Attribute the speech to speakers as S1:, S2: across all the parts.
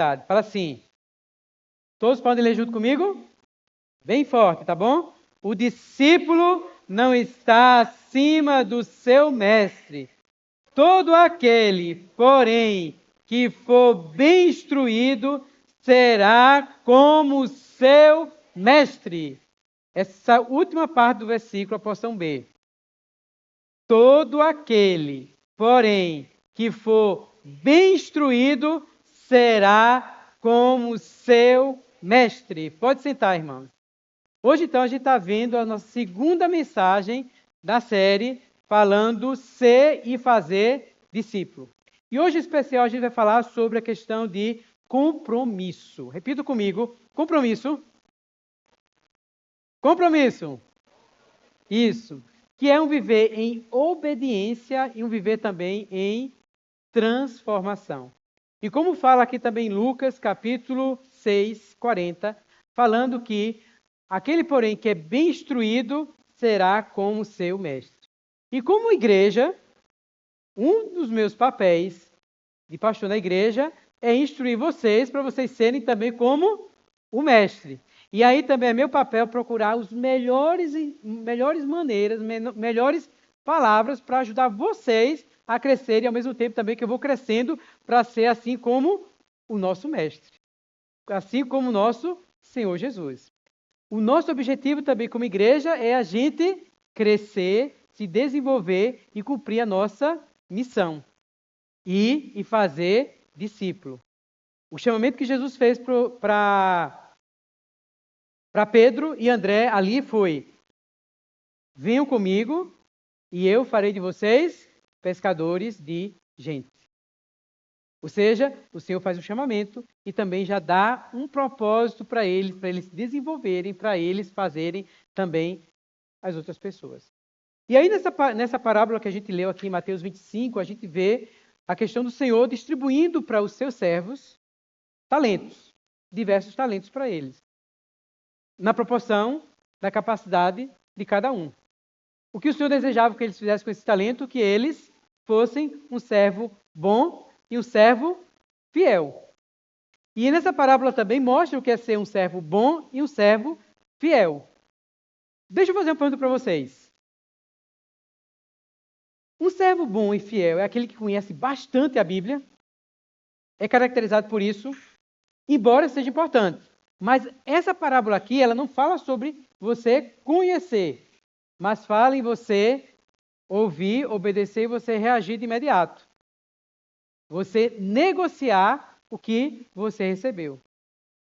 S1: Fala assim. Todos podem ler junto comigo? Bem forte, tá bom? O discípulo não está acima do seu mestre. Todo aquele, porém, que for bem instruído, será como o seu mestre. Essa última parte do versículo, a porção B. Todo aquele, porém, que for bem instruído, será como o seu mestre. Pode sentar, irmãos. Hoje, então, a gente está vendo a nossa segunda mensagem da série, falando ser e fazer discípulo. E hoje, em especial, a gente vai falar sobre a questão de compromisso. Repita comigo, compromisso. Compromisso. Isso. Que é um viver em obediência e um viver também em transformação. E como fala aqui também Lucas, capítulo 6, 40, falando que aquele, porém, que é bem instruído, será como seu mestre. E como igreja, um dos meus papéis de pastor na igreja é instruir vocês para vocês serem também como o mestre. E aí também é meu papel procurar os melhores maneiras, melhores palavras para ajudar vocês a crescerem, ao mesmo tempo também que eu vou crescendo para ser assim como o nosso mestre. Assim como o nosso Senhor Jesus. O nosso objetivo também como igreja é a gente crescer, se desenvolver e cumprir a nossa missão. E fazer discípulo. O chamamento que Jesus fez para Pedro e André ali foi: venham comigo e eu farei de vocês pescadores de gente. Ou seja, o Senhor faz um chamamento e também já dá um propósito para eles se desenvolverem, para eles fazerem também as outras pessoas. E aí nessa parábola que a gente leu aqui em Mateus 25, a gente vê a questão do Senhor distribuindo para os seus servos talentos, diversos talentos para eles, na proporção da capacidade de cada um. O que o Senhor desejava que eles fizessem com esse talento? Que eles fossem um servo bom e um servo fiel. E nessa parábola também mostra o que é ser um servo bom e um servo fiel. Deixa eu fazer uma pergunta para vocês. Um servo bom e fiel é aquele que conhece bastante a Bíblia, é caracterizado por isso, embora seja importante. Mas essa parábola aqui, ela não fala sobre você conhecer, mas fala em você ouvir, obedecer e você reagir de imediato. Você negociar o que você recebeu.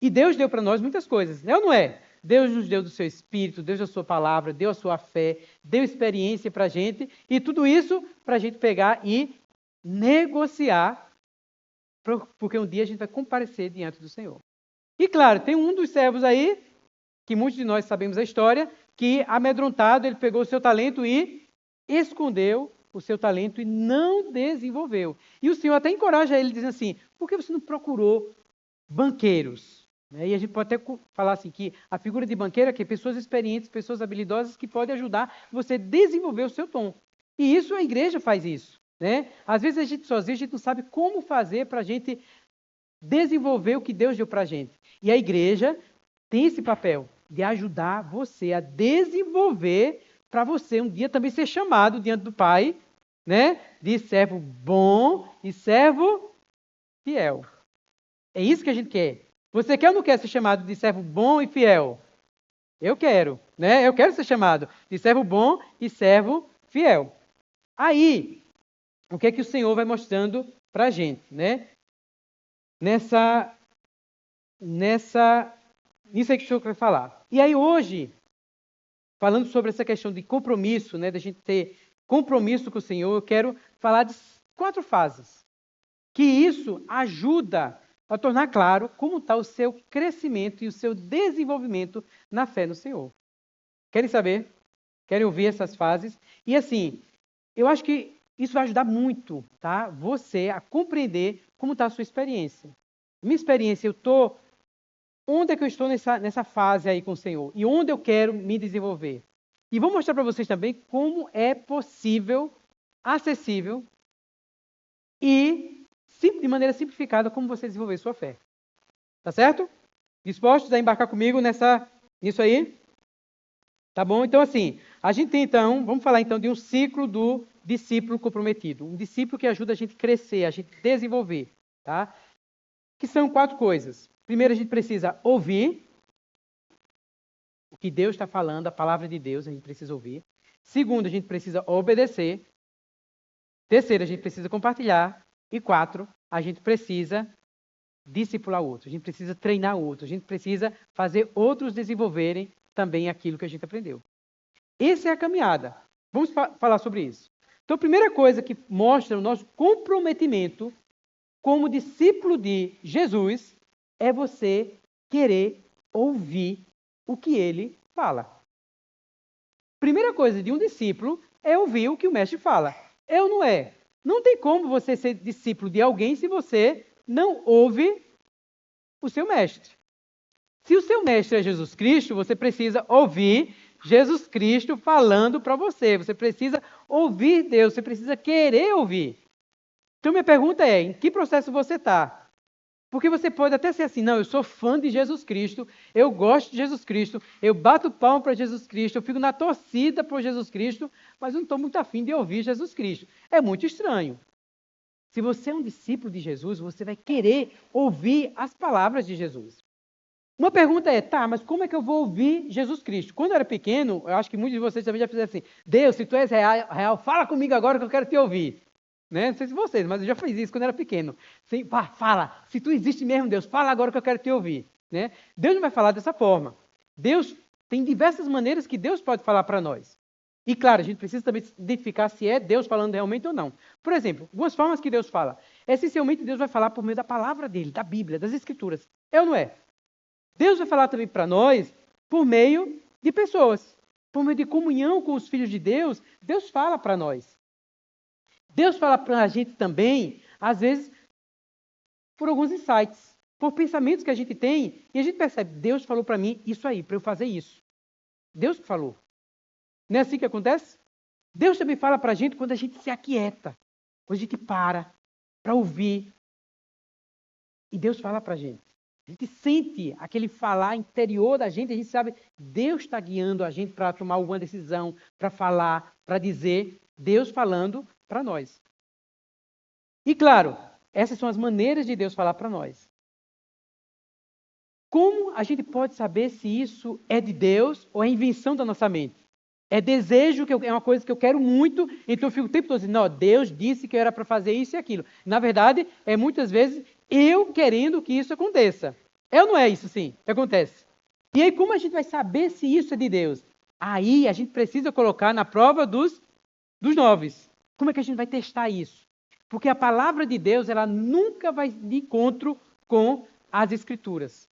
S1: E Deus deu para nós muitas coisas, é ou não é? Deus nos deu do seu Espírito, Deus deu a sua palavra, deu a sua fé, deu experiência para a gente, e tudo isso para a gente pegar e negociar, porque um dia a gente vai comparecer diante do Senhor. E claro, tem um dos servos aí, que muitos de nós sabemos a história, que amedrontado, ele pegou o seu talento e escondeu o seu talento e não desenvolveu. E o Senhor até encoraja ele, dizendo assim: por que você não procurou banqueiros? E a gente pode até falar assim, que a figura de banqueiro é que pessoas experientes, pessoas habilidosas que podem ajudar você a desenvolver o seu dom. E isso a igreja faz isso. Né? Às vezes a gente sozinho, a gente não sabe como fazer para a gente desenvolver o que Deus deu para a gente. E a igreja tem esse papel de ajudar você a desenvolver para você um dia também ser chamado diante do Pai, né, de servo bom e servo fiel. É isso que a gente quer. Você quer ou não quer ser chamado de servo bom e fiel? Eu quero, né? Eu quero ser chamado de servo bom e servo fiel. Aí, o que é que o Senhor vai mostrando para a gente, né? Nisso aí que o Senhor vai falar. E aí hoje, falando sobre essa questão de compromisso, né, da gente ter compromisso com o Senhor, eu quero falar de 4 fases. Que isso ajuda a tornar claro como está o seu crescimento e o seu desenvolvimento na fé no Senhor. Querem saber? Querem ouvir essas fases? E assim, eu acho que isso vai ajudar muito, tá? Você a compreender como está a sua experiência. Minha experiência, onde é que eu estou nessa fase aí com o Senhor? E onde eu quero me desenvolver? E vou mostrar para vocês também como é possível, acessível e de maneira simplificada como você desenvolver sua fé. Tá certo? Dispostos a embarcar comigo nisso aí? Tá bom? Então, assim, a gente tem, então, vamos falar, então, de um ciclo do discípulo comprometido. Um discípulo que ajuda a gente a crescer, a gente desenvolver, tá? Que são 4 coisas. Primeiro, a gente precisa ouvir o que Deus está falando, a palavra de Deus, a gente precisa ouvir. Segundo, a gente precisa obedecer. Terceiro, a gente precisa compartilhar. E 4, a gente precisa discipular outros. A gente precisa treinar outros. A gente precisa fazer outros desenvolverem também aquilo que a gente aprendeu. Essa é a caminhada. Vamos falar sobre isso. Então, a primeira coisa que mostra o nosso comprometimento como discípulo de Jesus é você querer ouvir o que ele fala. Primeira coisa de um discípulo é ouvir o que o mestre fala. É ou não é? Não tem como você ser discípulo de alguém se você não ouve o seu mestre. Se o seu mestre é Jesus Cristo, você precisa ouvir Jesus Cristo falando para você. Você precisa ouvir Deus, você precisa querer ouvir. Então, minha pergunta é, em que processo você está? Porque você pode até ser assim, não, eu sou fã de Jesus Cristo, eu gosto de Jesus Cristo, eu bato palma para Jesus Cristo, eu fico na torcida por Jesus Cristo, mas eu não estou muito afim de ouvir Jesus Cristo. É muito estranho. Se você é um discípulo de Jesus, você vai querer ouvir as palavras de Jesus. Uma pergunta é, tá, mas como é que eu vou ouvir Jesus Cristo? Quando eu era pequeno, eu acho que muitos de vocês também já fizeram assim, Deus, se tu és real, fala comigo agora que eu quero te ouvir. Né? Não sei se vocês, mas eu já fiz isso quando era pequeno. Fala, se tu existe mesmo, Deus, fala agora que eu quero te ouvir. Né? Deus não vai falar dessa forma. Deus tem diversas maneiras que Deus pode falar para nós. E claro, a gente precisa também identificar se é Deus falando realmente ou não. Por exemplo, algumas formas que Deus fala. Essencialmente, Deus vai falar por meio da palavra dele, da Bíblia, das Escrituras. É ou não é? Deus vai falar também para nós por meio de pessoas. Por meio de comunhão com os filhos de Deus, Deus fala para nós. Deus fala para a gente também, às vezes, por alguns insights, por pensamentos que a gente tem, e a gente percebe, Deus falou para mim isso aí, para eu fazer isso. Deus que falou. Não é assim que acontece? Deus também fala para a gente quando a gente se aquieta, quando a gente para ouvir. E Deus fala para a gente. A gente sente aquele falar interior da gente, a gente sabe, Deus está guiando a gente para tomar alguma decisão, para falar, para dizer, Deus falando para nós. E claro, essas são as maneiras de Deus falar para nós. Como a gente pode saber se isso é de Deus ou é invenção da nossa mente? É desejo, é uma coisa que eu quero muito, então eu fico o tempo todo dizendo, não, Deus disse que eu era para fazer isso e aquilo. Na verdade, é muitas vezes eu querendo que isso aconteça. É ou não é isso, sim, que acontece? E aí, como a gente vai saber se isso é de Deus? Aí, a gente precisa colocar na prova dos 9. Como é que a gente vai testar isso? Porque a palavra de Deus, ela nunca vai de encontro com as Escrituras.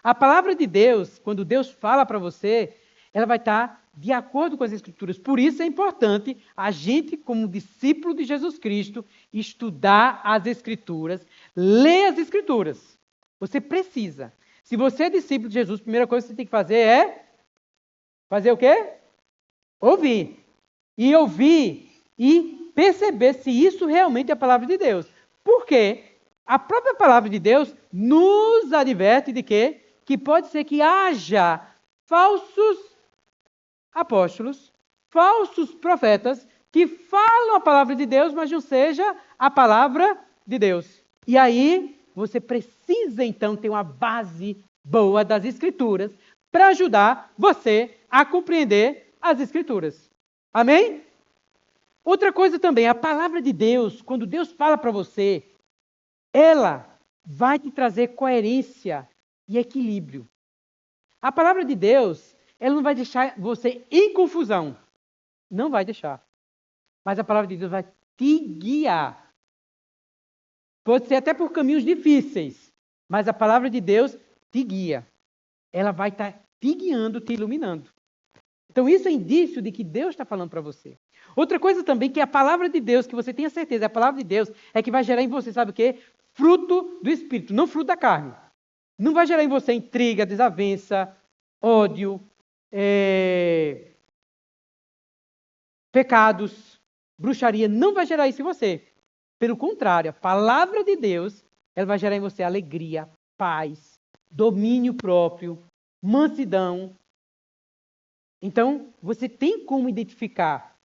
S1: A palavra de Deus, quando Deus fala para você, ela vai estar de acordo com as Escrituras. Por isso é importante a gente, como discípulo de Jesus Cristo, estudar as Escrituras, ler as Escrituras. Você precisa. Se você é discípulo de Jesus, a primeira coisa que você tem que fazer é fazer o quê? Ouvir. E ouvir e perceber se isso realmente é a palavra de Deus. Porque a própria palavra de Deus nos adverte de quê? Que pode ser que haja falsos apóstolos, falsos profetas, que falam a palavra de Deus, mas não seja a palavra de Deus. E aí, você precisa então ter uma base boa das Escrituras para ajudar você a compreender as Escrituras. Amém? Outra coisa também, a palavra de Deus, quando Deus fala para você, ela vai te trazer coerência e equilíbrio. A palavra de Deus, ela não vai deixar você em confusão. Não vai deixar. Mas a palavra de Deus vai te guiar. Pode ser até por caminhos difíceis, mas a palavra de Deus te guia. Ela vai estar te guiando, te iluminando. Então isso é indício de que Deus está falando para você. Outra coisa também, que a palavra de Deus, que você tenha certeza, a palavra de Deus é que vai gerar em você, sabe o quê? Fruto do Espírito, não fruto da carne. Não vai gerar em você intriga, desavença, ódio, pecados, bruxaria. Não vai gerar isso em você. Pelo contrário, a palavra de Deus, ela vai gerar em você alegria, paz, domínio próprio, mansidão. Então, você tem como identificar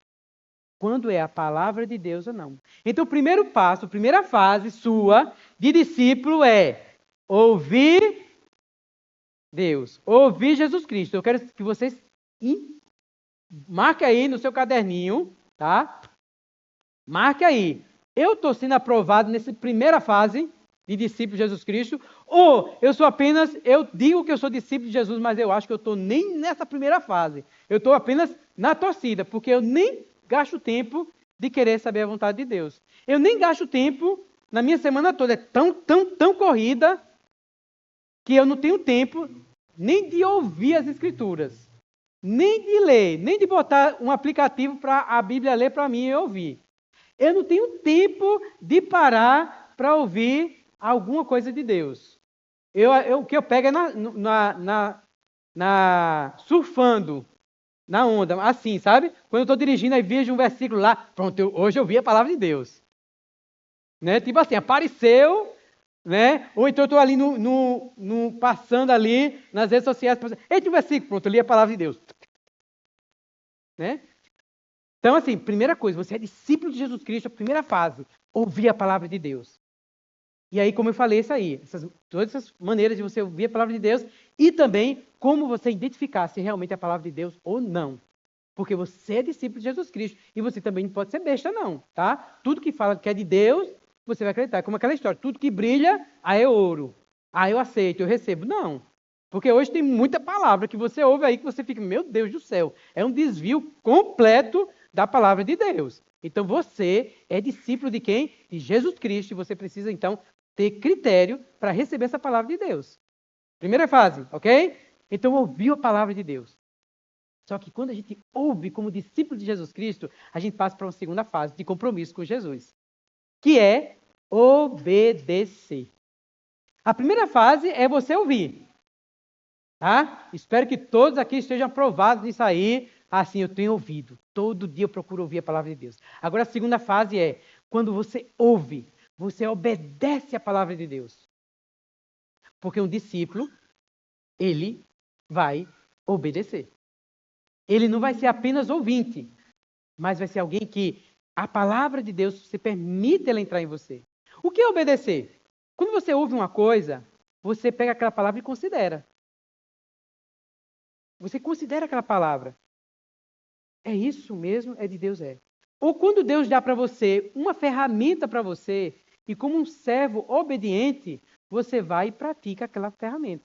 S1: quando é a palavra de Deus ou não. Então, o primeiro passo, a primeira fase sua de discípulo é ouvir Deus, ouvir Jesus Cristo. Eu quero que vocês marquem aí no seu caderninho, tá? Marque aí. Eu estou sendo aprovado nessa primeira fase de discípulo de Jesus Cristo, ou eu digo que eu sou discípulo de Jesus, mas eu acho que eu estou nem nessa primeira fase. Eu estou apenas na torcida, porque eu nem gasto tempo de querer saber a vontade de Deus. Eu nem gasto tempo na minha semana toda. É tão corrida que eu não tenho tempo nem de ouvir as Escrituras, nem de ler, nem de botar um aplicativo para a Bíblia ler para mim e eu ouvir. Eu não tenho tempo de parar para ouvir alguma coisa de Deus. O que eu pego é surfando na onda, assim, sabe? Quando eu estou dirigindo, aí vejo um versículo lá, pronto, hoje eu vi a palavra de Deus. Né? Tipo assim, apareceu, né? Ou então eu estou ali passando ali nas redes sociais, eita, um versículo, pronto, eu li a palavra de Deus. Né? Então, assim, primeira coisa, você é discípulo de Jesus Cristo, a primeira fase, ouvir a palavra de Deus. E aí, como eu falei, isso aí, todas essas maneiras de você ouvir a palavra de Deus e também como você identificar se realmente é a palavra de Deus ou não. Porque você é discípulo de Jesus Cristo e você também não pode ser besta, não, tá? Tudo que fala que é de Deus, você vai acreditar. Como aquela história, tudo que brilha, aí é ouro. Aí eu aceito, eu recebo. Não. Porque hoje tem muita palavra que você ouve aí que você fica, meu Deus do céu, é um desvio completo da palavra de Deus. Então você é discípulo de quem? De Jesus Cristo. E você precisa, então, ter critério para receber essa palavra de Deus. Primeira fase, ok? Então ouviu a palavra de Deus. Só que quando a gente ouve como discípulo de Jesus Cristo, a gente passa para uma segunda fase de compromisso com Jesus, que é obedecer. A primeira fase é você ouvir. Tá? Espero que todos aqui estejam aprovados nisso aí. Assim, eu tenho ouvido. Todo dia eu procuro ouvir a palavra de Deus. Agora, a segunda fase é quando você ouve, você obedece a palavra de Deus. Porque um discípulo, ele vai obedecer. Ele não vai ser apenas ouvinte, mas vai ser alguém que a palavra de Deus se permite ela entrar em você. O que é obedecer? Quando você ouve uma coisa, você pega aquela palavra e considera. Você considera aquela palavra. É isso mesmo? É de Deus? É. Ou quando Deus dá para você uma ferramenta para você, e como um servo obediente, você vai e pratica aquela ferramenta.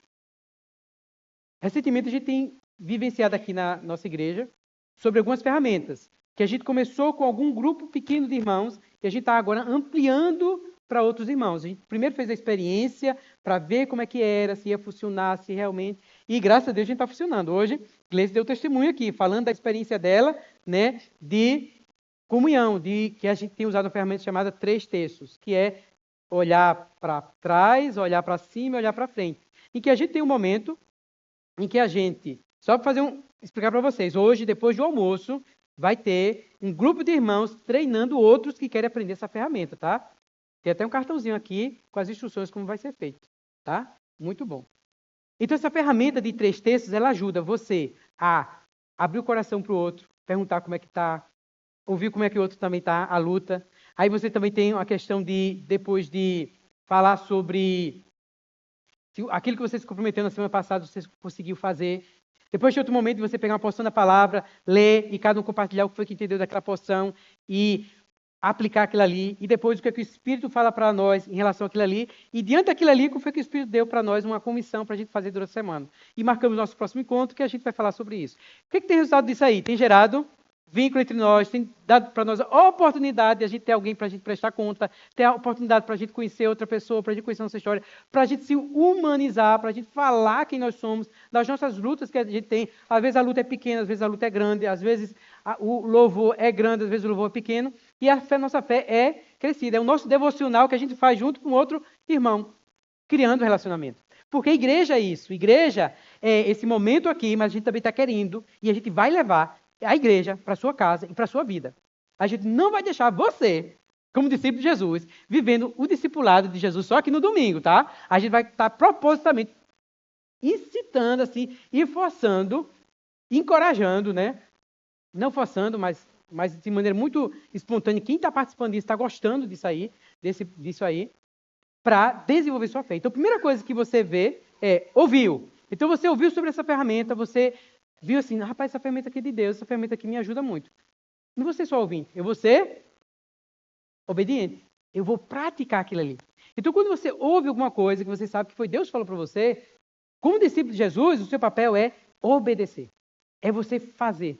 S1: Recentemente a gente tem vivenciado aqui na nossa igreja sobre algumas ferramentas, que a gente começou com algum grupo pequeno de irmãos, e a gente está agora ampliando para outros irmãos. A gente primeiro fez a experiência para ver como é que era, se ia funcionar, se realmente... E graças a Deus a gente está funcionando. Hoje, a Gleice deu testemunho aqui, falando da experiência dela, né, de comunhão, que a gente tem usado uma ferramenta chamada 3 terços, que é olhar para trás, olhar para cima e olhar para frente. Em que a gente tem um momento em que a gente, só para explicar para vocês, hoje, depois do almoço, vai ter um grupo de irmãos treinando outros que querem aprender essa ferramenta, tá? Tem até um cartãozinho aqui com as instruções como vai ser feito, tá? Muito bom. Então, essa ferramenta de 3 terços, ela ajuda você a abrir o coração para o outro, perguntar como é que está, ouvir como é que o outro também está, a luta. Aí você também tem a questão de, depois de falar sobre aquilo que você se comprometeu na semana passada, você conseguiu fazer. Depois de outro momento, você pegar uma porção da palavra, ler e cada um compartilhar o que foi que entendeu daquela porção e aplicar aquilo ali. E depois o que é que o Espírito fala para nós em relação àquilo ali. E diante daquilo ali, o que foi que o Espírito deu para nós uma comissão para a gente fazer durante a semana. E marcamos nosso próximo encontro que a gente vai falar sobre isso. O que tem resultado disso aí? Tem gerado vínculo entre nós, tem dado para nós a oportunidade de a gente ter alguém para a gente prestar conta, ter a oportunidade para a gente conhecer outra pessoa, para a gente conhecer nossa história, para a gente se humanizar, para a gente falar quem nós somos, das nossas lutas que a gente tem. Às vezes a luta é pequena, às vezes a luta é grande, às vezes o louvor é grande, às vezes o louvor é pequeno, e nossa fé é crescida. É o nosso devocional que a gente faz junto com outro irmão, criando relacionamento. Porque igreja é isso, igreja é esse momento aqui, mas a gente também está querendo, e a gente vai levar a igreja para a sua casa e para a sua vida. A gente não vai deixar você, como discípulo de Jesus, vivendo o discipulado de Jesus só aqui no domingo, tá? A gente vai estar propositalmente incitando, assim, e forçando, encorajando, né? Não forçando, mas de maneira muito espontânea. Quem está participando disso está gostando disso aí, para desenvolver sua fé. Então, a primeira coisa que você vê é, ouviu. Então, você ouviu sobre essa ferramenta, você viu assim, rapaz, essa ferramenta aqui é de Deus, essa ferramenta aqui me ajuda muito. Não vou ser só ouvinte, eu vou ser obediente. Eu vou praticar aquilo ali. Então, quando você ouve alguma coisa que você sabe que foi Deus que falou para você, como discípulo de Jesus, o seu papel é obedecer. É você fazer.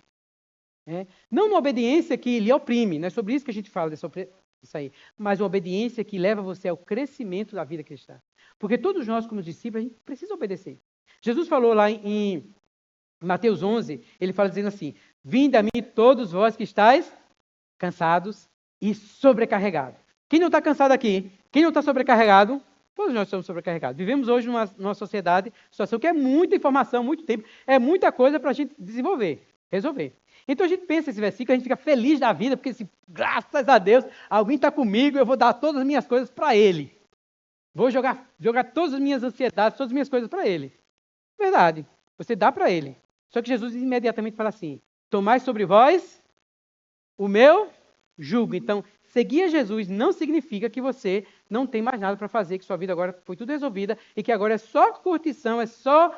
S1: Não uma obediência que lhe oprime, não é sobre isso que a gente fala, isso aí. Mas uma obediência que leva você ao crescimento da vida cristã. Porque todos nós, como discípulos, a gente precisa obedecer. Jesus falou lá em Mateus 11, ele fala dizendo assim, vinde a mim todos vós que estáis cansados e sobrecarregados. Quem não está cansado aqui? Quem não está sobrecarregado? Todos nós somos sobrecarregados. Vivemos hoje numa sociedade, situação que é muita informação, muito tempo, é muita coisa para a gente desenvolver, resolver. Então a gente pensa esse versículo, a gente fica feliz da vida, porque graças a Deus, alguém está comigo, eu vou dar todas as minhas coisas para Ele. Vou jogar todas as minhas ansiedades, todas as minhas coisas para Ele. Verdade, você dá para Ele. Só que Jesus imediatamente fala assim, tomai sobre vós o meu jugo. Então, seguir a Jesus não significa que você não tem mais nada para fazer, que sua vida agora foi tudo resolvida e que agora é só curtição, é só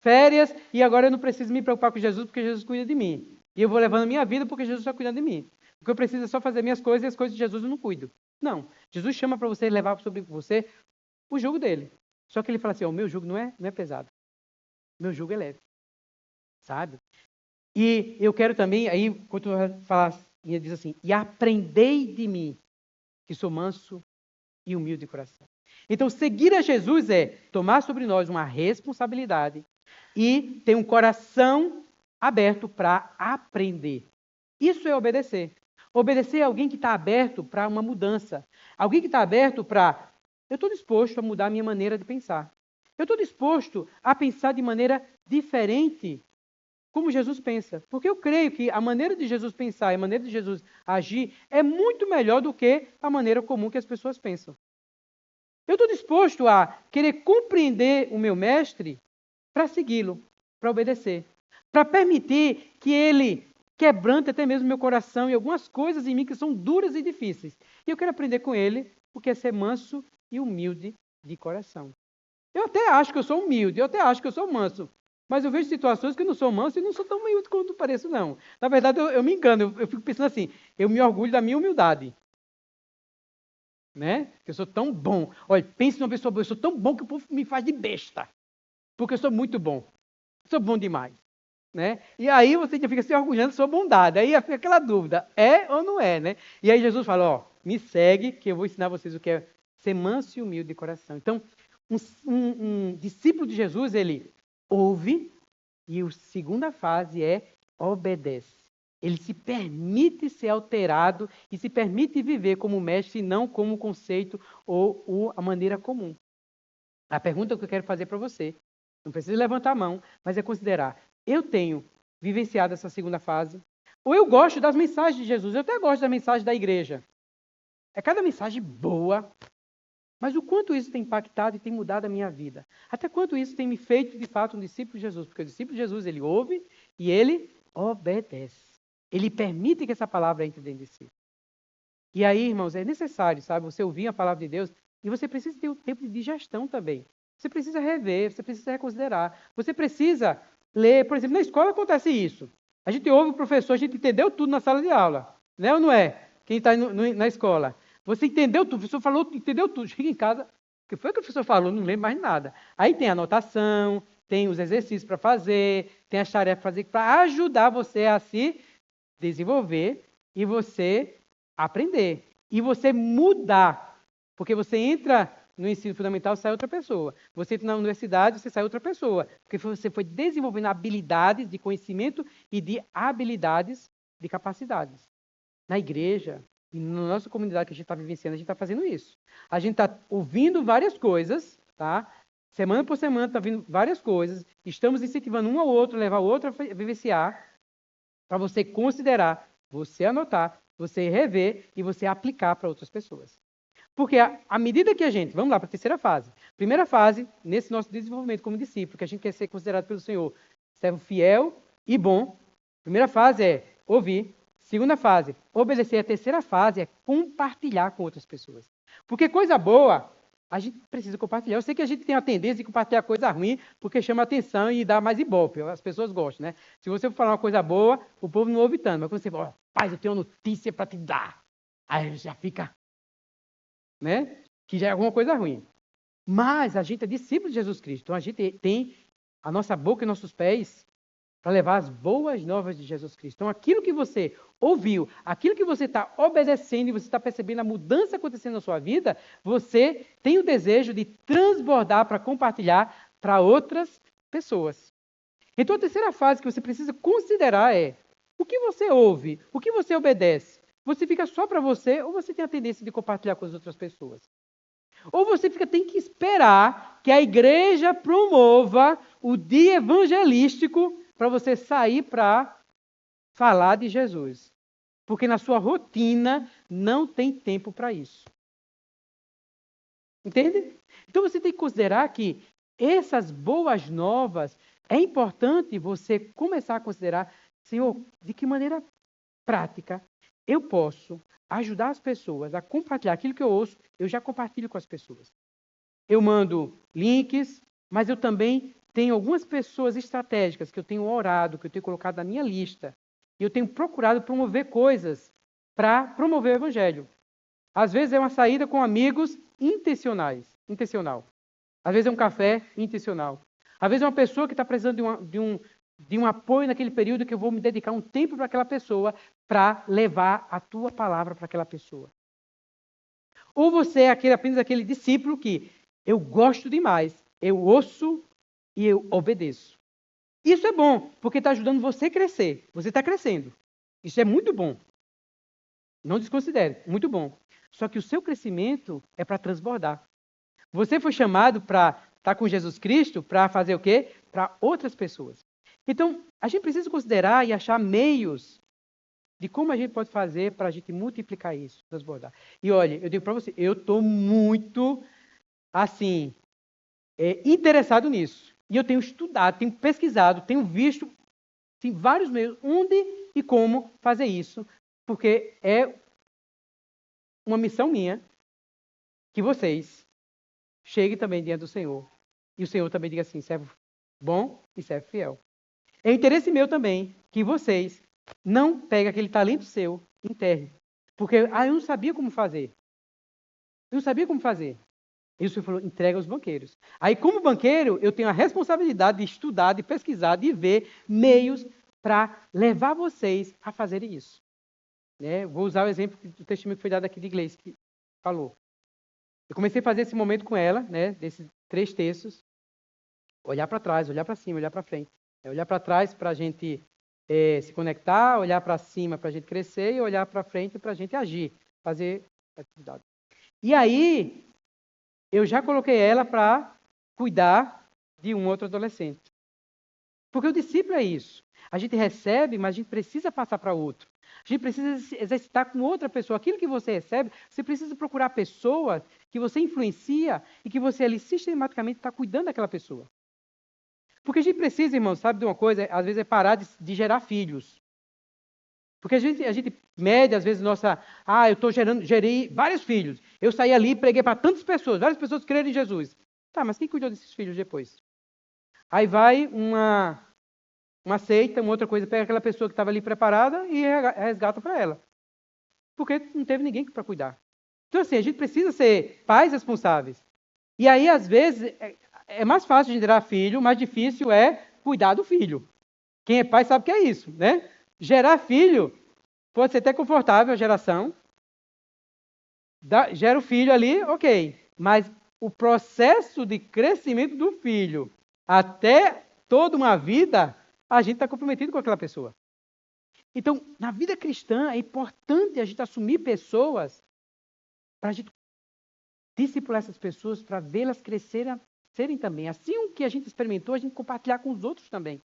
S1: férias e agora eu não preciso me preocupar com Jesus porque Jesus cuida de mim. E eu vou levando a minha vida porque Jesus está cuidando de mim. O que eu preciso é só fazer minhas coisas e as coisas de Jesus eu não cuido. Não. Jesus chama para você levar sobre você o jugo dele. Só que ele fala assim, o meu jugo não é pesado. O meu jugo é leve. Sabe? E eu quero também, aí, quando eu falar, ele diz assim, e aprendei de mim, que sou manso e humilde de coração. Então, seguir a Jesus é tomar sobre nós uma responsabilidade e ter um coração aberto para aprender. Isso é obedecer. Obedecer é alguém que está aberto para uma mudança. Alguém que está aberto para, eu estou disposto a mudar a minha maneira de pensar. Eu estou disposto a pensar de maneira diferente como Jesus pensa. Porque eu creio que a maneira de Jesus pensar e a maneira de Jesus agir é muito melhor do que a maneira comum que as pessoas pensam. Eu estou disposto a querer compreender o meu mestre para segui-lo, para obedecer, para permitir que ele quebrante até mesmo meu coração e algumas coisas em mim que são duras e difíceis. E eu quero aprender com ele o que é ser manso e humilde de coração. Eu até acho que eu sou humilde, eu até acho que eu sou manso, mas eu vejo situações que eu não sou manso e não sou tão humilde quanto pareço, não. Na verdade, eu me engano, eu fico pensando assim, eu me orgulho da minha humildade. Né? Eu sou tão bom. Olha, pense numa pessoa boa, eu sou tão bom que o povo me faz de besta. Porque eu sou muito bom. Sou bom demais. Né? E aí você já fica se orgulhando da sua bondade. Aí fica aquela dúvida, é ou não é, né? E aí Jesus fala, ó, me segue que eu vou ensinar vocês o que é ser manso e humilde de coração. Então, um discípulo de Jesus, ele ouve e a segunda fase é obedece. Ele se permite ser alterado e se permite viver como mestre e não como conceito ou a maneira comum. A pergunta que eu quero fazer para você, não precisa levantar a mão, mas é considerar, eu tenho vivenciado essa segunda fase, ou eu gosto das mensagens de Jesus, eu até gosto da mensagem da igreja. É cada mensagem boa, mas o quanto isso tem impactado e tem mudado a minha vida? Até quanto isso tem me feito, de fato, um discípulo de Jesus? Porque o discípulo de Jesus, ele ouve e ele obedece. Ele permite que essa palavra entre dentro de si. E aí, irmãos, é necessário, sabe, você ouvir a palavra de Deus e você precisa ter um tempo de digestão também. Você precisa rever, você precisa reconsiderar. Você precisa ler, por exemplo, na escola acontece isso. A gente ouve o professor, a gente entendeu tudo na sala de aula. Né ou não é? Quem está na escola. Você entendeu tudo, o professor falou, entendeu tudo. Chega em casa, o que foi que o professor falou? Não lembro mais nada. Aí tem a anotação, tem os exercícios para fazer, tem as tarefas para fazer, para ajudar você a se desenvolver e você aprender. E você mudar. Porque você entra no ensino fundamental, sai outra pessoa. Você entra na universidade, você sai outra pessoa. Porque você foi desenvolvendo habilidades de conhecimento e de habilidades de capacidades. Na igreja, e na nossa comunidade que a gente está vivenciando, a gente está fazendo isso. A gente está ouvindo várias coisas, tá? Semana por semana está ouvindo várias coisas. Estamos incentivando um ao outro, levar o outro a vivenciar, para você considerar, você anotar, você rever e você aplicar para outras pessoas. Porque à medida que a gente, vamos lá para a terceira fase. Primeira fase, nesse nosso desenvolvimento como discípulo, que a gente quer ser considerado pelo Senhor, servo fiel e bom. Primeira fase é ouvir. Segunda fase, obedecer. A terceira fase é compartilhar com outras pessoas. Porque coisa boa, a gente precisa compartilhar. Eu sei que a gente tem a tendência de compartilhar coisa ruim, porque chama atenção e dá mais ibope. As pessoas gostam, né? Se você for falar uma coisa boa, o povo não ouve tanto. Mas quando você fala, rapaz, eu tenho uma notícia para te dar. Aí já fica, né? Que já é alguma coisa ruim. Mas a gente é discípulo de Jesus Cristo. Então a gente tem a nossa boca e nossos pés para levar as boas novas de Jesus Cristo. Então aquilo que você ouviu, aquilo que você está obedecendo e você está percebendo a mudança acontecendo na sua vida, você tem o desejo de transbordar para compartilhar para outras pessoas. Então a terceira fase que você precisa considerar é o que você ouve, o que você obedece. Você fica só para você ou você tem a tendência de compartilhar com as outras pessoas? Ou você tem que esperar que a igreja promova o dia evangelístico para você sair para falar de Jesus. Porque na sua rotina não tem tempo para isso. Entende? Então você tem que considerar que essas boas novas, é importante você começar a considerar, Senhor, de que maneira prática eu posso ajudar as pessoas a compartilhar aquilo que eu ouço, eu já compartilho com as pessoas. Eu mando links, mas eu também tenho algumas pessoas estratégicas que eu tenho orado, que eu tenho colocado na minha lista. E eu tenho procurado promover coisas para promover o evangelho. Às vezes é uma saída com amigos intencional. Às vezes é um café intencional. Às vezes é uma pessoa que está precisando de um apoio naquele período que eu vou me dedicar um tempo para aquela pessoa para levar a tua palavra para aquela pessoa. Ou você é apenas aquele discípulo que eu gosto demais, eu ouço e eu obedeço. Isso é bom, porque está ajudando você a crescer. Você está crescendo. Isso é muito bom. Não desconsidere, muito bom. Só que o seu crescimento é para transbordar. Você foi chamado para estar com Jesus Cristo para fazer o quê? Para outras pessoas. Então, a gente precisa considerar e achar meios de como a gente pode fazer para a gente multiplicar isso, transbordar. E olha, eu digo para você, eu estou muito, assim, interessado nisso. E eu tenho estudado, tenho pesquisado, tenho visto vários meios onde e como fazer isso, porque é uma missão minha que vocês cheguem também diante do Senhor. E o Senhor também diga assim, servo bom e servo fiel. É interesse meu também que vocês não peguem aquele talento seu e enterrem. Porque eu não sabia como fazer. Eu não sabia como fazer. E o Senhor falou, entrega aos banqueiros. Aí, como banqueiro, eu tenho a responsabilidade de estudar, de pesquisar, de ver meios para levar vocês a fazerem isso. Né? Vou usar o exemplo do testemunho que foi dado aqui de inglês, que falou. Eu comecei a fazer esse momento com ela, né, desses 3 textos. Olhar para trás, olhar para cima, olhar para frente. Olhar para trás para a gente se conectar, olhar para cima para a gente crescer e olhar para frente para a gente agir, fazer atividade. E aí, eu já coloquei ela para cuidar de um outro adolescente. Porque o discípulo é isso. A gente recebe, mas a gente precisa passar para outro. A gente precisa exercitar com outra pessoa. Aquilo que você recebe, você precisa procurar pessoas que você influencia e que você ali sistematicamente está cuidando daquela pessoa. Porque a gente precisa, irmão, sabe de uma coisa? Às vezes é parar de gerar filhos. Porque a gente mede, às vezes, eu gerei vários filhos. Eu saí ali e preguei para tantas pessoas, várias pessoas creram em Jesus. Tá, mas quem cuidou desses filhos depois? Aí vai uma seita, uma outra coisa, pega aquela pessoa que estava ali preparada e resgata para ela. Porque não teve ninguém para cuidar. Então, assim, a gente precisa ser pais responsáveis. E aí, às vezes, é mais fácil de gerar filho, mais difícil é cuidar do filho. Quem é pai sabe o que é isso, né? Gerar filho pode ser até confortável a geração. Gera o filho ali, ok. Mas o processo de crescimento do filho até toda uma vida, a gente está comprometido com aquela pessoa. Então, na vida cristã, é importante a gente assumir pessoas para a gente discipular essas pessoas, para vê-las crescerem também. Assim o que a gente experimentou, a gente compartilhar com os outros também.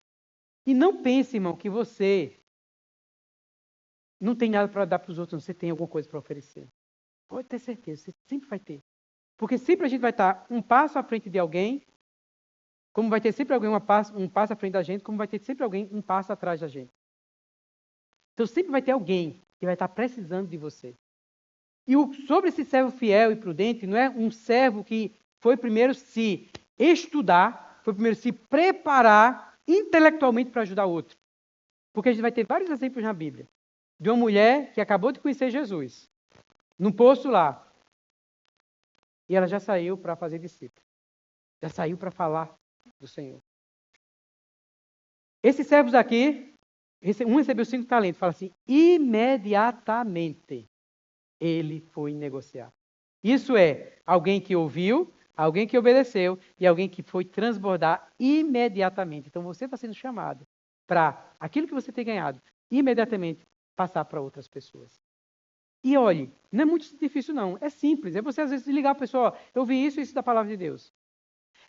S1: E não pense, irmão, que você não tem nada para dar para os outros, você tem alguma coisa para oferecer. Pode ter certeza, você sempre vai ter. Porque sempre a gente vai estar um passo à frente de alguém, como vai ter sempre alguém um passo à frente da gente, como vai ter sempre alguém um passo atrás da gente. Então sempre vai ter alguém que vai estar precisando de você. E sobre esse servo fiel e prudente, não é um servo que foi primeiro se estudar, foi primeiro se preparar intelectualmente para ajudar o outro. Porque a gente vai ter vários exemplos na Bíblia. De uma mulher que acabou de conhecer Jesus, num poço lá. E ela já saiu para fazer discípulo. Já saiu para falar do Senhor. Esses servos aqui, um recebeu 5 talentos, fala assim, imediatamente ele foi negociar. Isso é alguém que ouviu, alguém que obedeceu e alguém que foi transbordar imediatamente. Então você está sendo chamado para aquilo que você tem ganhado, imediatamente passar para outras pessoas. E olhe, não é muito difícil não, é simples. É você às vezes ligar para a pessoa, ó, eu vi isso e isso da palavra de Deus.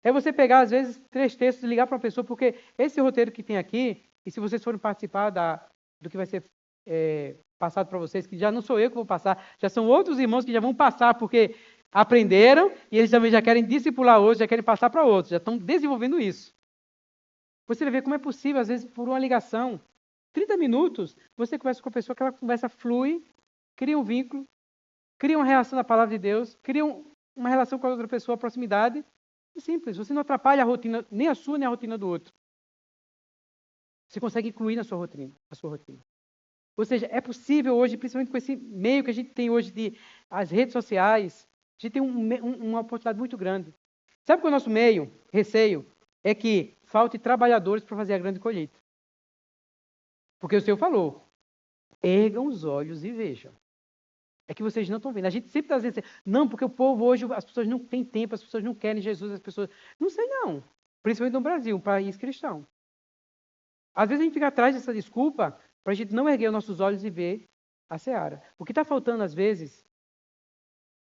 S1: É você pegar às vezes 3 textos e ligar para uma pessoa, porque esse roteiro que tem aqui, e se vocês forem participar do que vai ser passado para vocês, que já não sou eu que vou passar, já são outros irmãos que já vão passar, porque aprenderam e eles também já querem discipular outros, já querem passar para outros, já estão desenvolvendo isso. Você vai ver como é possível, às vezes, por uma ligação, 30 minutos, você conversa com a pessoa, aquela conversa flui, cria um vínculo, cria uma reação na palavra de Deus, cria uma relação com a outra pessoa, proximidade. É simples, você não atrapalha a rotina, nem a sua, nem a rotina do outro. Você consegue incluir na sua rotina, Ou seja, é possível hoje, principalmente com esse meio que a gente tem hoje de as redes sociais, a gente tem uma oportunidade muito grande. Sabe qual é o nosso receio? É que falte trabalhadores para fazer a grande colheita. Porque o Senhor falou, ergam os olhos e vejam. É que vocês não estão vendo. A gente sempre está dizendo assim, não, porque o povo hoje, as pessoas não têm tempo, as pessoas não querem Jesus, as pessoas... Não sei não. Principalmente no Brasil, um país cristão. Às vezes a gente fica atrás dessa desculpa para a gente não erguer os nossos olhos e ver a seara. O que está faltando às vezes,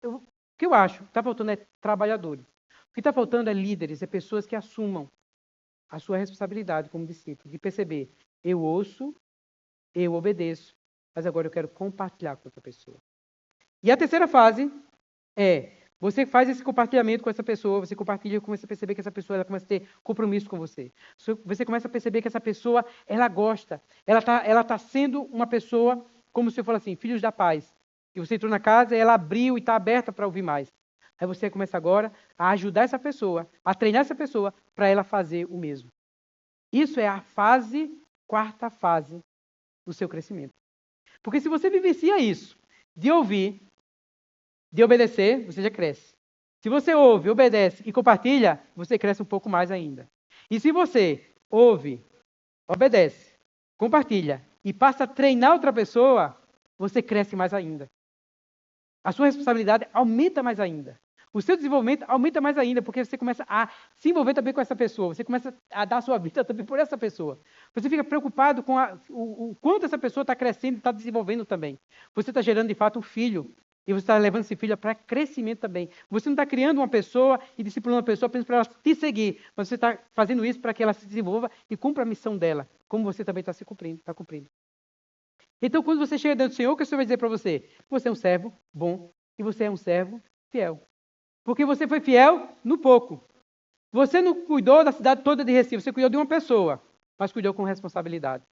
S1: o que eu acho, está faltando é trabalhadores. O que está faltando é líderes, é pessoas que assumam a sua responsabilidade como discípulo, de perceber, eu ouço, eu obedeço, mas agora eu quero compartilhar com outra pessoa. E a terceira fase é, você faz esse compartilhamento com essa pessoa, você compartilha, começa a perceber que essa pessoa ela começa a ter compromisso com você. Você começa a perceber que essa pessoa, ela gosta, ela tá sendo uma pessoa, como se eu falasse assim, filhos da paz. E você entrou na casa, ela abriu e está aberta para ouvir mais. Aí você começa agora a ajudar essa pessoa, a treinar essa pessoa para ela fazer o mesmo. Isso é a quarta fase do seu crescimento. Porque se você vivencia isso, de ouvir, de obedecer, você já cresce. Se você ouve, obedece e compartilha, você cresce um pouco mais ainda. E se você ouve, obedece, compartilha e passa a treinar outra pessoa, você cresce mais ainda. A sua responsabilidade aumenta mais ainda. O seu desenvolvimento aumenta mais ainda, porque você começa a se envolver também com essa pessoa. Você começa a dar a sua vida também por essa pessoa. Você fica preocupado com o quanto essa pessoa está crescendo e está desenvolvendo também. Você está gerando, de fato, um filho. E você está levando esse filho para crescimento também. Você não está criando uma pessoa e disciplinando uma pessoa apenas para ela te seguir. Mas você está fazendo isso para que ela se desenvolva e cumpra a missão dela. Como você também está cumprindo. Então, quando você chega dentro do Senhor, o que o Senhor vai dizer para você? Você é um servo bom e você é um servo fiel. Porque você foi fiel no pouco. Você não cuidou da cidade toda de Recife, você cuidou de uma pessoa, mas cuidou com responsabilidade.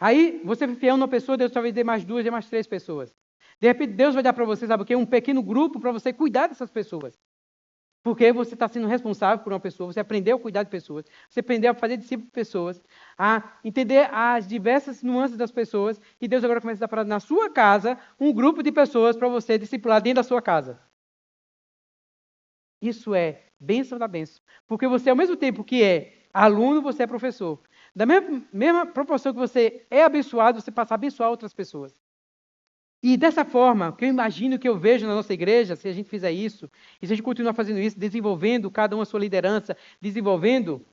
S1: Aí, você foi fiel numa pessoa, Deus talvez dê mais 2, dê mais 3 pessoas. De repente, Deus vai dar para você, sabe o quê? Um pequeno grupo para você cuidar dessas pessoas. Porque você está sendo responsável por uma pessoa, você aprendeu a cuidar de pessoas, você aprendeu a fazer discípulo de pessoas, a entender as diversas nuances das pessoas, e Deus agora começa a dar na sua casa um grupo de pessoas para você discipular dentro da sua casa. Isso é bênção da bênção. Porque você, ao mesmo tempo que é aluno, você é professor. Da mesma proporção que você é abençoado, você passa a abençoar outras pessoas. E dessa forma, o que eu imagino, que eu vejo na nossa igreja, se a gente fizer isso, e se a gente continuar fazendo isso, desenvolvendo cada um a sua liderança, desenvolvendo,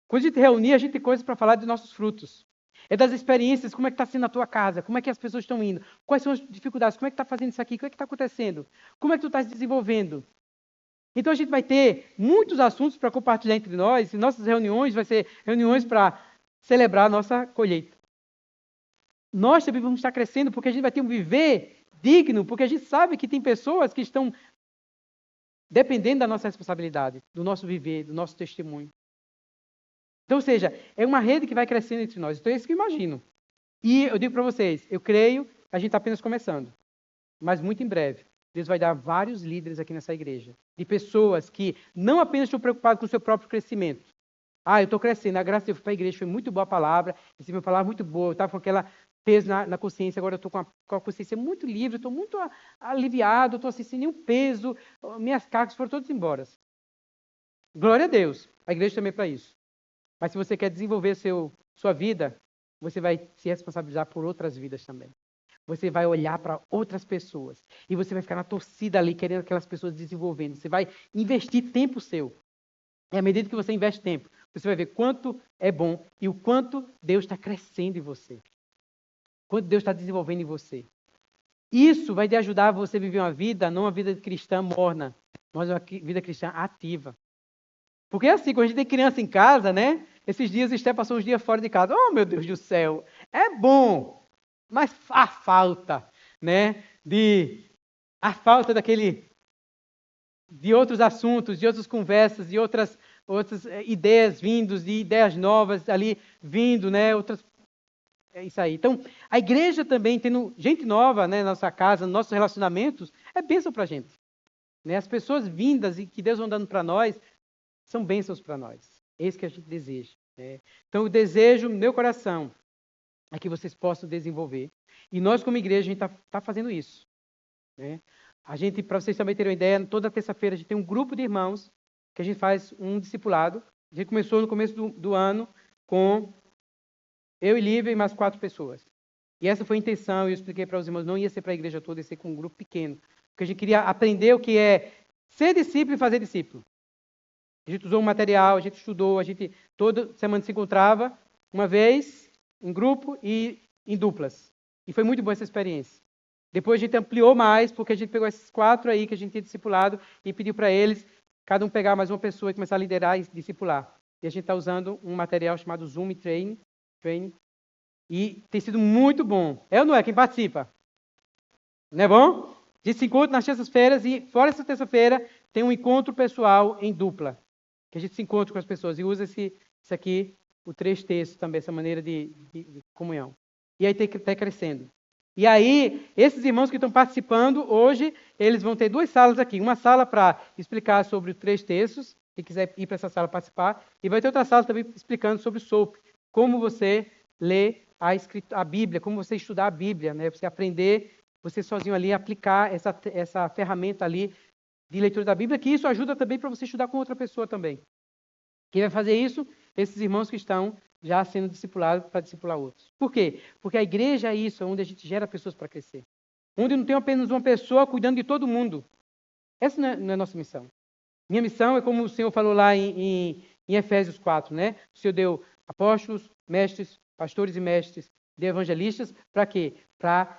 S1: quando a gente reunir, a gente tem coisas para falar dos nossos frutos. É das experiências, como é que está sendo a tua casa, como é que as pessoas estão indo, quais são as dificuldades, como é que está fazendo isso aqui, o que é que está acontecendo, como é que tu está se desenvolvendo. Então a gente vai ter muitos assuntos para compartilhar entre nós, e nossas reuniões vão ser reuniões para celebrar a nossa colheita. Nós também vamos estar crescendo porque a gente vai ter um viver digno, porque a gente sabe que tem pessoas que estão dependendo da nossa responsabilidade, do nosso viver, do nosso testemunho. Então, ou seja, é uma rede que vai crescendo entre nós. Então, é isso que eu imagino. E eu digo para vocês, eu creio, a gente está apenas começando. Mas muito em breve, Deus vai dar vários líderes aqui nessa igreja. De pessoas que não apenas estão preocupadas com o seu próprio crescimento. Eu estou crescendo, a graça de Deus, eu fui para a igreja, foi muito boa a palavra, recebi uma palavra muito boa, eu estava com aquela peso na consciência, agora eu estou com a consciência muito livre, estou muito aliviado, estou assim, sem nenhum peso, minhas cargas foram todas embora. Glória a Deus, a igreja também é para isso. Mas se você quer desenvolver sua vida, você vai se responsabilizar por outras vidas também. Você vai olhar para outras pessoas e você vai ficar na torcida ali, querendo aquelas pessoas desenvolvendo. Você vai investir tempo seu. E à medida que você investe tempo, você vai ver quanto é bom e o quanto Deus está crescendo em você. Quanto Deus está desenvolvendo em você. Isso vai te ajudar a você viver uma vida, não uma vida cristã morna, mas uma vida cristã ativa. Porque é assim, quando a gente tem criança em casa, né? Esses dias, Esté passou uns dias fora de casa. Oh, meu Deus do céu! É bom, mas a falta, né? A falta de outros assuntos, de outras conversas, de outras ideias vindos, de ideias novas ali vindo, né? É isso aí. Então, a igreja também, tendo gente nova, né, na nossa casa, nos nossos relacionamentos, é bênção para a gente. Né? As pessoas vindas e que Deus vai dando para nós, são bênçãos para nós. É isso que a gente deseja. Né? Então, o desejo no meu coração é que vocês possam desenvolver. E nós, como igreja, a gente está fazendo isso. Né? A gente, para vocês também terem uma ideia, toda terça-feira a gente tem um grupo de irmãos que a gente faz um discipulado. A gente começou no começo do ano com eu e Lívia e mais 4 pessoas. E essa foi a intenção, eu expliquei para os irmãos, não ia ser para a igreja toda, ia ser com um grupo pequeno. Porque a gente queria aprender o que é ser discípulo e fazer discípulo. A gente usou um material, a gente estudou, a gente toda semana se encontrava, uma vez, em grupo e em duplas. E foi muito boa essa experiência. Depois a gente ampliou mais, porque a gente pegou esses 4 aí que a gente tinha discipulado e pediu para eles, cada um pegar mais uma pessoa e começar a liderar e discipular. E a gente está usando um material chamado Zoom Training. E tem sido muito bom. É ou não é? Quem participa? Não é bom? A gente se encontra nas terças-feiras e, fora essa terça-feira, tem um encontro pessoal em dupla. Que a gente se encontra com as pessoas e usa isso aqui, o 3 textos também, essa maneira de comunhão. E aí está crescendo. E aí, esses irmãos que estão participando hoje, eles vão ter 2 salas aqui. Uma sala para explicar sobre os 3 textos, quem quiser ir para essa sala participar. E vai ter outra sala também explicando sobre o SOAP. Como você lê a Bíblia, como você estudar a Bíblia, né? Você aprender, você sozinho ali, aplicar essa ferramenta ali de leitura da Bíblia, que isso ajuda também para você estudar com outra pessoa também. Quem vai fazer isso? Esses irmãos que estão já sendo discipulados para discipular outros. Por quê? Porque a igreja é isso, é onde a gente gera pessoas para crescer. Onde não tem apenas uma pessoa cuidando de todo mundo. Essa não é a nossa missão. Minha missão é como o Senhor falou lá em Efésios 4, né? O Senhor deu apóstolos, mestres, pastores e mestres, de evangelistas, para quê? Para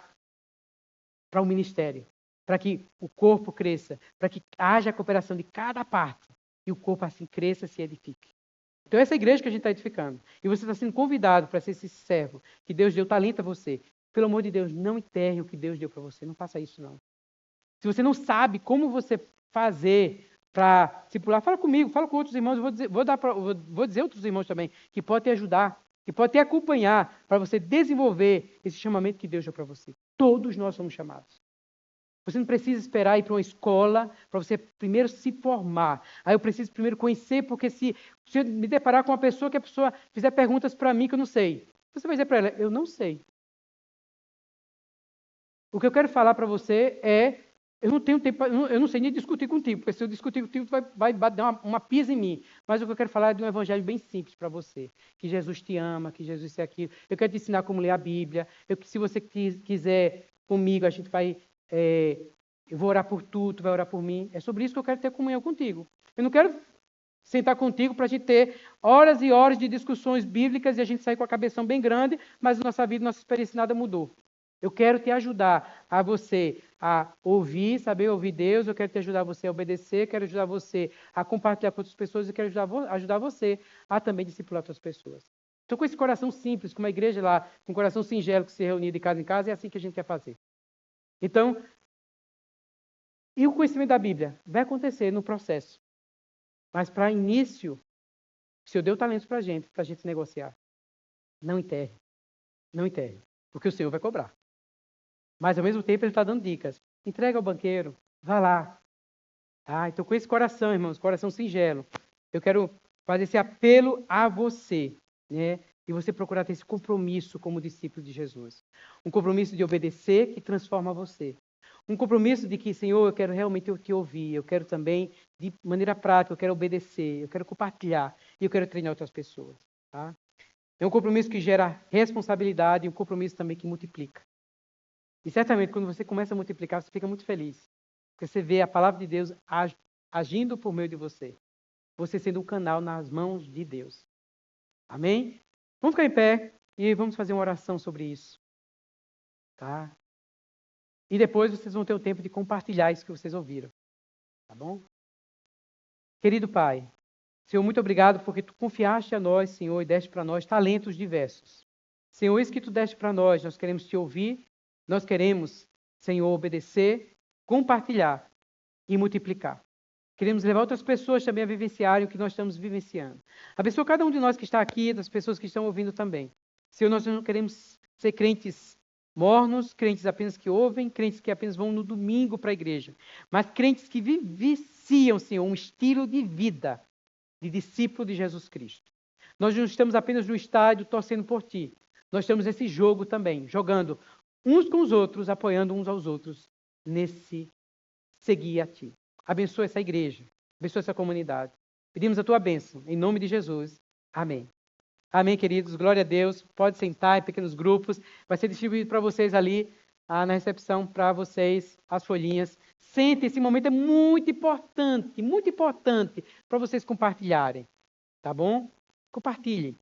S1: o ministério, para que o corpo cresça, para que haja a cooperação de cada parte e o corpo assim cresça e se edifique. Então essa é a igreja que a gente está edificando. E você está sendo convidado para ser esse servo que Deus deu talento a você. Pelo amor de Deus, não enterre o que Deus deu para você. Não faça isso, não. Se você não sabe como você fazer para discipular, fala comigo, fala com outros irmãos. Eu vou dizer outros irmãos também que podem te ajudar, que podem te acompanhar para você desenvolver esse chamamento que Deus deu para você. Todos nós somos chamados. Você não precisa esperar ir para uma escola para você primeiro se formar. Aí eu preciso primeiro conhecer, porque se eu me deparar com uma pessoa que a pessoa fizer perguntas para mim que eu não sei, você vai dizer para ela, eu não sei. O que eu quero falar para você é, eu não tenho tempo, eu não sei nem discutir contigo, porque se eu discutir contigo, tu vai dar uma pisa em mim. Mas o que eu quero falar é de um evangelho bem simples para você. Que Jesus te ama, que Jesus é aquilo. Eu quero te ensinar como ler a Bíblia. Se você quiser comigo, a gente vai... eu vou orar por tu vai orar por mim. É sobre isso que eu quero ter comunhão contigo. Eu não quero sentar contigo para a gente ter horas e horas de discussões bíblicas e a gente sair com a cabeção bem grande, mas a nossa vida, nossa experiência, nada mudou. Eu quero te ajudar a você a ouvir, saber ouvir Deus, eu quero te ajudar você a obedecer, quero ajudar você a compartilhar com outras pessoas e quero ajudar você a também discipular outras pessoas. Então, com esse coração simples, com uma igreja lá, com um coração singelo que se reunia de casa em casa, é assim que a gente quer fazer. Então, e o conhecimento da Bíblia vai acontecer no processo. Mas para início, o Senhor deu talentos para a gente negociar. Não enterre. Não enterre. Porque o Senhor vai cobrar. Mas ao mesmo tempo ele está dando dicas. Entrega ao banqueiro. Vá lá. Então com esse coração, irmãos, coração singelo, eu quero fazer esse apelo a você, né? E você procurar ter esse compromisso como discípulo de Jesus. Um compromisso de obedecer que transforma você. Um compromisso de que, Senhor, eu quero realmente te ouvir. Eu quero também, de maneira prática, eu quero obedecer. Eu quero compartilhar. E eu quero treinar outras pessoas. Tá? É um compromisso que gera responsabilidade e um compromisso também que multiplica. E certamente, quando você começa a multiplicar, você fica muito feliz. Porque você vê a palavra de Deus agindo por meio de você. Você sendo um canal nas mãos de Deus. Amém? Vamos ficar em pé e vamos fazer uma oração sobre isso. Tá? E depois vocês vão ter o tempo de compartilhar isso que vocês ouviram. Tá bom? Querido Pai, Senhor, muito obrigado porque tu confiaste a nós, Senhor, e deste para nós talentos diversos. Senhor, isso que tu deste para nós queremos te ouvir, nós queremos, Senhor, obedecer, compartilhar e multiplicar. Queremos levar outras pessoas também a vivenciarem o que nós estamos vivenciando. Abençoa cada um de nós que está aqui, das pessoas que estão ouvindo também. Senhor, nós não queremos ser crentes mornos, crentes apenas que ouvem, crentes que apenas vão no domingo para a igreja, mas crentes que vivenciam, Senhor, um estilo de vida de discípulo de Jesus Cristo. Nós não estamos apenas no estádio torcendo por ti. Nós estamos nesse jogo também, jogando uns com os outros, apoiando uns aos outros nesse seguir a ti. Abençoa essa igreja, abençoa essa comunidade. Pedimos a tua bênção, em nome de Jesus. Amém. Amém, queridos. Glória a Deus. Pode sentar em pequenos grupos. Vai ser distribuído para vocês ali na recepção, para vocês, as folhinhas. Sente, esse momento é muito importante para vocês compartilharem. Tá bom? Compartilhem.